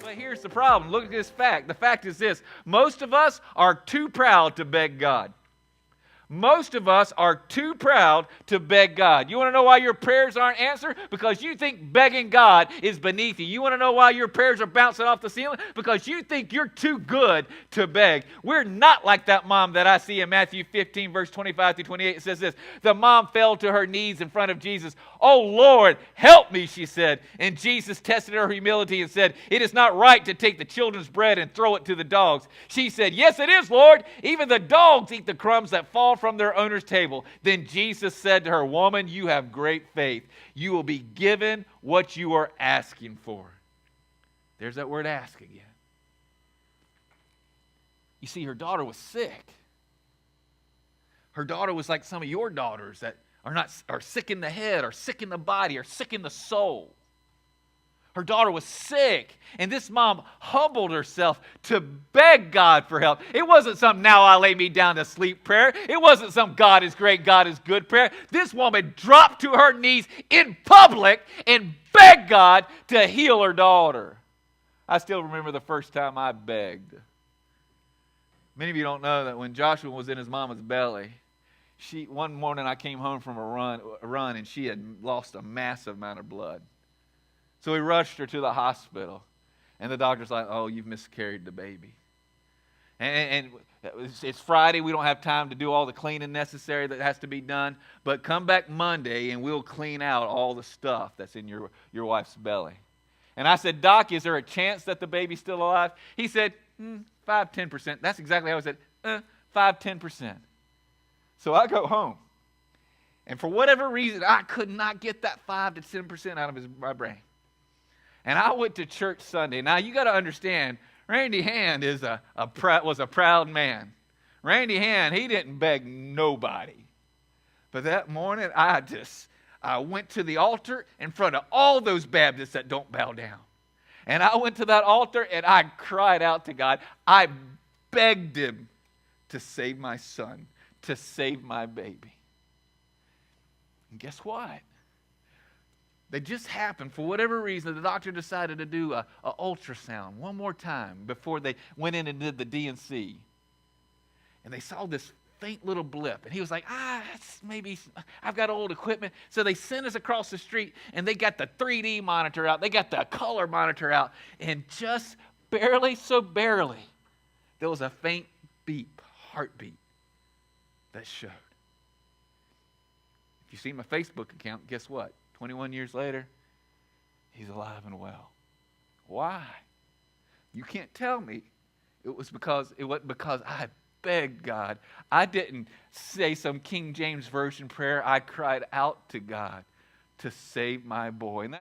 But here's the problem. Look at this fact. The fact is this. Most of us are too proud to beg God. Most of us are too proud to beg God. You want to know why your prayers aren't answered? Because you think begging God is beneath you. You want to know why your prayers are bouncing off the ceiling? Because you think you're too good to beg. We're not like that mom that I see in Matthew 15, verse 25 through 28. It says this, the mom fell to her knees in front of Jesus. "Oh, Lord, help me," she said. And Jesus tested her humility and said, "It is not right to take the children's bread and throw it to the dogs." She said, "Yes, it is, Lord. Even the dogs eat the crumbs that fall from their owner's table." Then Jesus said to her, "Woman, you have great faith. You will be given what you are asking for." There's that word ask again. You see, her daughter was sick. Her daughter was like some of your daughters that are sick in the head, or sick in the body, or sick in the soul. Her daughter was sick, and this mom humbled herself to beg God for help. It wasn't some "now I lay me down to sleep" prayer. It wasn't some "God is great, God is good" prayer. This woman dropped to her knees in public and begged God to heal her daughter. I still remember the first time I begged. Many of you don't know that when Joshua was in his mama's belly, one morning I came home from a run, and she had lost a massive amount of blood. So we rushed her to the hospital, and the doctor's like, "Oh, you've miscarried the baby." And it's Friday. We don't have time to do all the cleaning necessary that has to be done. But come back Monday, and we'll clean out all the stuff that's in your wife's belly. And I said, "Doc, is there a chance that the baby's still alive?" He said, 5-10%. That's exactly how I said, 5-10%. So I go home. And for whatever reason, I could not get that 5 to 10% out of my brain. And I went to church Sunday. Now, you got to understand, Randy Hand was a proud man. Randy Hand, he didn't beg nobody. But that morning, I went to the altar in front of all those Baptists that don't bow down. And I went to that altar, and I cried out to God. I begged him to save my son, to save my baby. And guess what? They just happened, for whatever reason, the doctor decided to do an ultrasound one more time before they went in and did the D&C. And they saw this faint little blip. And he was like, maybe I've got old equipment. So they sent us across the street, and they got the 3D monitor out. They got the color monitor out. And just barely, there was a faint beep, heartbeat that showed. If you see my Facebook account, guess what? 21 years later, he's alive and well. Why? You can't tell me. It wasn't because I begged God. I didn't say some King James Version prayer. I cried out to God to save my boy. And